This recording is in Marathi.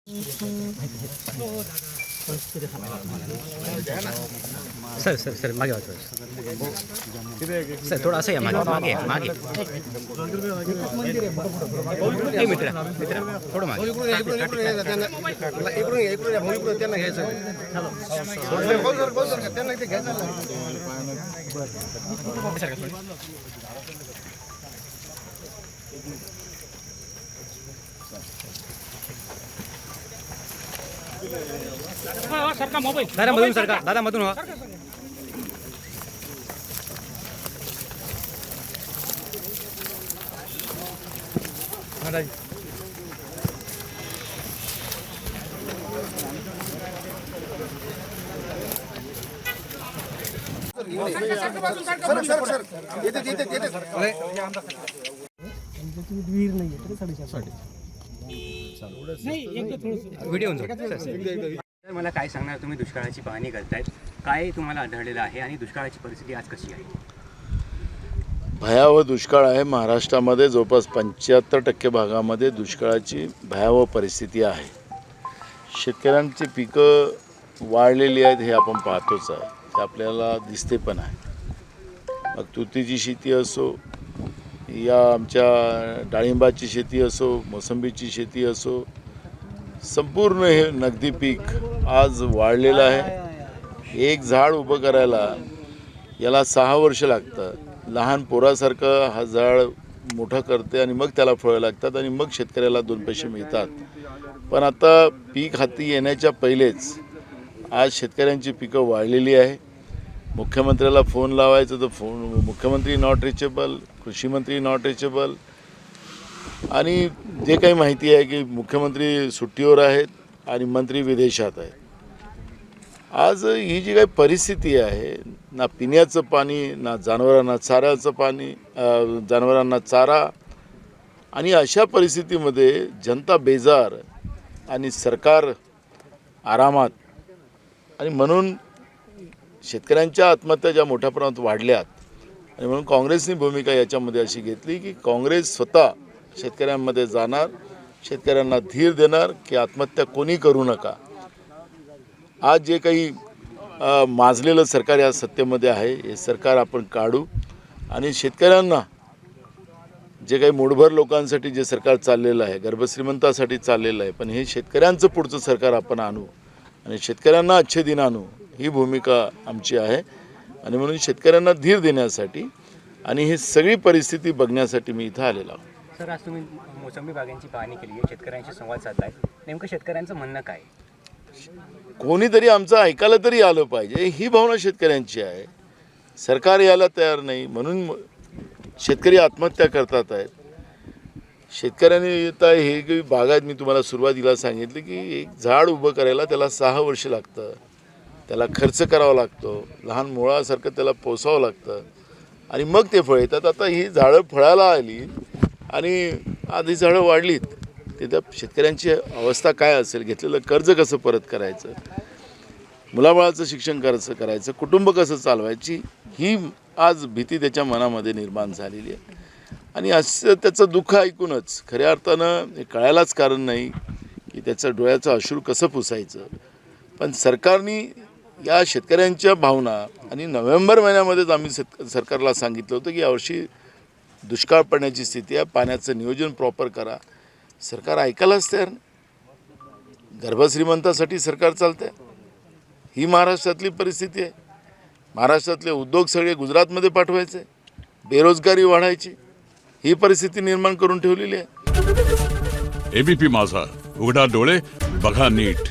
सर सर सर मागे वाचो सर थोड़ा सा या मागे मागे मागे एक मित्र थोडं मागे त्यांना घ्यायचं सरका मोबाईल दादा मधून सरका दादा मधून हो व्हिडिओ मला काय सांगणार तुम्ही दुष्काळाची पाहणी करतायत काय तुम्हाला आढळलेलं आहे आणि दुष्काळाची परिस्थिती आज कशी आहे? भयावह दुष्काळ आहे महाराष्ट्रामध्ये जवळपास 75% भागामध्ये दुष्काळाची भयावह परिस्थिती आहे. शेतकऱ्यांची पिकं वाढलेली आहेत हे आपण पाहतोच आहे, ते आपल्याला दिसते पण आहे. मग तुतीची शेती असो या आमच्या डाळिंबाची शेती असो मोसंबीची शेती असो संपूर्ण हे नगदी पीक आज वाढलेलं आहे. एक झाड उभं करायला याला 6 वर्ष लागतात. लहान पोरासारखं हा झाड मोठं करते आणि मग त्याला फळं लागतात आणि मग शेतकऱ्याला 2 पैसे मिळतात. पण आता पीक हाती येण्याच्या पहिलेच आज शेतकऱ्यांची पिकं वाढलेली आहे. मुख्यमंत्र्याला फोन लावायचं तर मुख्यमंत्री नॉट रिचेबल, कृषीमंत्री नॉट रिचेबल आणि जे काही माहिती आहे की मुख्यमंत्री सुट्टीवर आहेत आणि मंत्री विदेशात आहेत. आज ही जी काही परिस्थिती आहे ना पिण्याचं पाणी ना जनावरांना चाऱ्याचं पाणी जनावरांना चारा आणि अशा परिस्थितीमध्ये जनता बेजार आणि सरकार आरामात आणि म्हणून शेतकऱ्यांच्या आत्महत्या ज्या मोठ्या प्रमाणात वाढल्यात आणि म्हणून काँग्रेसनी भूमिका याच्यामध्ये अशी घेतली की काँग्रेस स्वतः शेतकऱ्यांमध्ये जाणार, शेतकऱ्यांना धीर देणार की आत्महत्या कोणी करू नका. आज जे काही माजलेलं सरकार या सत्तेमध्ये आहे हे सरकार आपण काढू आणि शेतकऱ्यांना जे काही मूठभर लोकांसाठी जे सरकार चाललेलं आहे गर्भश्रीमंतासाठी चाललेलं आहे पण हे शेतकऱ्यांचं पुढचं सरकार आपण आणू आणि शेतकऱ्यांना अच्छे दिन आणू ही भूमिका आमची आहे. आणि म्हणून शेतकऱ्यांना धीर देण्यासाठी आणि ही सगळी परिस्थिती बघण्यासाठी मी इथं आलेलो आहे. सर आज तुम्ही मोसंबी बागांची पाहणी केली आहे, शेतकऱ्यांशी संवाद साधलाय, नेमकं शेतकऱ्यांचं म्हणणं काय? कोणीतरी आमचं ऐकायला तरी आलं पाहिजे ही भावना शेतकऱ्यांची आहे. सरकार यायला तयार नाही म्हणून शेतकरी आत्महत्या करतात आहेत. शेतकऱ्यांनी येत आहे हे काही बागायत मी तुम्हाला सुरुवातीला सांगितलं की एक झाड उभं करायला त्याला 6 वर्ष लागतं, त्याला खर्च करावा लागतो, लहान मुळासारखं त्याला पोसावं लागतं आणि मग ते फळ येतात. आता ही झाडं फळाला आली आणि आधी झाडं वाढलीत तिथं शेतकऱ्यांची अवस्था काय असेल, घेतलेलं कर्ज कसं परत करायचं, मुलाबाळाचं शिक्षण कसं करायचं, कुटुंब कसं चालवायची ही आज भीती त्याच्या मनामध्ये निर्माण झालेली आहे. आणि असं त्याचं दुःख ऐकूनच खऱ्या अर्थानं हे कळायलाच कारण नाही की त्याचं डोळ्याचं अश्रू कसं पुसायचं. पण सरकारने या शेतकऱ्यांच्या भावना आणि नोव्हेंबर महिन्यामध्येच आम्ही सरकारला सांगितलं होतं की यावर्षी दुष्काळ पडण्याची स्थिती आहे, पाण्याचं नियोजन प्रॉपर करा. सरकार ऐकायलाच तयार नाही. गर्भश्रीमंतासाठी सरकार चालतं आहे. ही महाराष्ट्रातली परिस्थिती आहे. महाराष्ट्रातले उद्योग सगळे गुजरातमध्ये पाठवायचे, बेरोजगारी वाढायची ही परिस्थिती निर्माण करून ठेवलेली आहे. एबीपी माझा, उघडा डोळे बघा नीट.